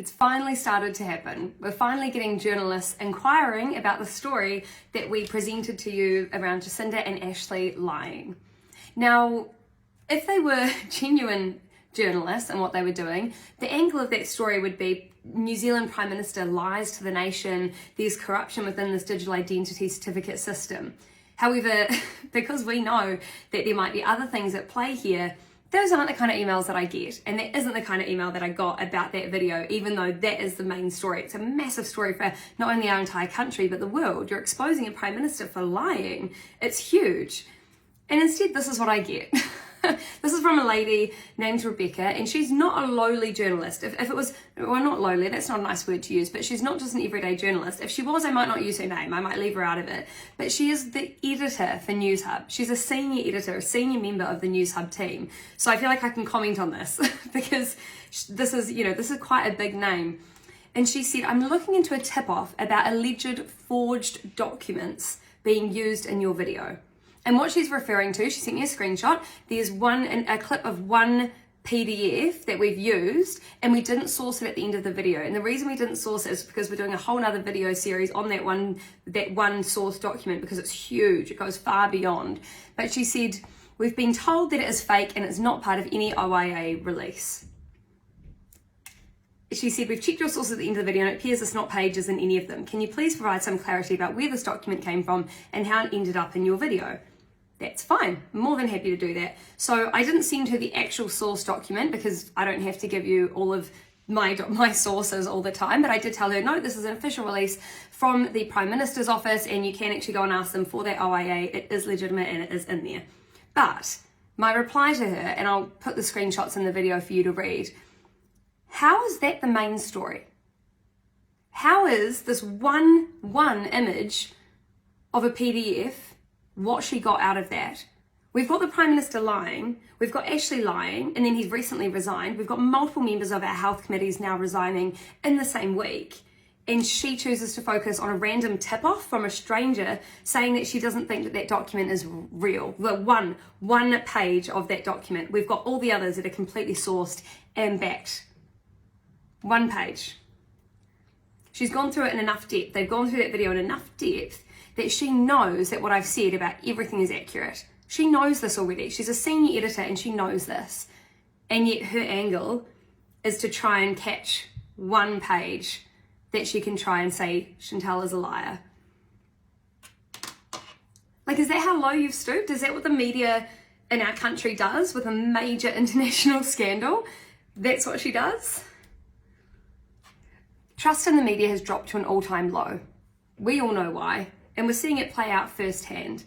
It's finally started to happen. We're finally getting journalists inquiring about the story that we presented to you around Jacinda and Ashley lying. Now, if they were genuine journalists and what they were doing, the angle of that story would be New Zealand Prime Minister lies to the nation, there's corruption within this digital identity certificate system. However, because we know that there might be other things at play here, those aren't the kind of emails that I get, and that isn't the kind of email that I got about that video, even though that is the main story. It's a massive story for not only our entire country, but the world. You're exposing a Prime Minister for lying. It's huge. And instead, this is what I get. This is from a lady named Rebecca, and she's not a lowly journalist. If it was, well, not lowly, that's not a nice word to use, but she's not just an everyday journalist. If she was, I might not use her name. I might leave her out of it. But she is the editor for Newshub. She's a senior editor, a senior member of the Newshub team. So I feel like I can comment on this because this is quite a big name. And she said, I'm looking into a tip-off about alleged forged documents being used in your video. And what she's referring to, she sent me a screenshot, there's a clip of one PDF that we've used, and we didn't source it at the end of the video. And the reason we didn't source it is because we're doing a whole nother video series on that one source document, because it's huge, it goes far beyond. But she said, we've been told that it is fake and it's not part of any OIA release. She said, we've checked your sources at the end of the video and it appears it's not pages in any of them. Can you please provide some clarity about where this document came from and how it ended up in your video? That's fine. I'm more than happy to do that. So I didn't send her the actual source document because I don't have to give you all of my sources all the time, but I did tell her, no, this is an official release from the Prime Minister's office and you can actually go and ask them for that OIA. It is legitimate and it is in there. But my reply to her, and I'll put the screenshots in the video for you to read, how is that the main story? How is this one image of a PDF what she got out of that? We've got the Prime Minister lying, we've got Ashley lying, and then he's recently resigned. We've got multiple members of our health committees now resigning in the same week. And she chooses to focus on a random tip-off from a stranger saying that she doesn't think that that document is real. The one page of that document. We've got all the others that are completely sourced and backed. One page. She's gone through it in enough depth. They've gone through that video in enough depth that she knows that what I've said about everything is accurate. She knows this already. She's a senior editor and she knows this. And yet her angle is to try and catch one page that she can try and say Chantelle is a liar. Like, is that how low you've stooped? Is that what the media in our country does with a major international scandal? That's what she does? Trust in the media has dropped to an all-time low. We all know why. And we're seeing it play out firsthand.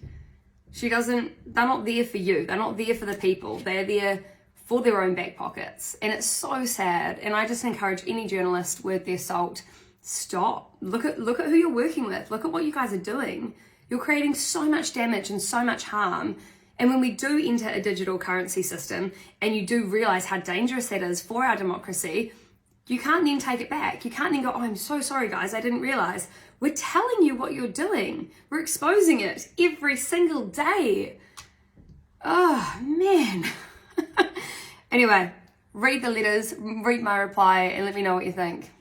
They're not there for you. They're not there for the people. They're there for their own back pockets. And it's so sad. And I just encourage any journalist worth their salt, stop. Look at who you're working with. Look at what you guys are doing. You're creating so much damage and so much harm. And when we do enter a digital currency system and you do realize how dangerous that is for our democracy, you can't then take it back. You can't then go, oh, I'm so sorry, guys, I didn't realize. We're telling you what you're doing. We're exposing it every single day. Oh, man. Anyway, read the letters, read my reply, and let me know what you think.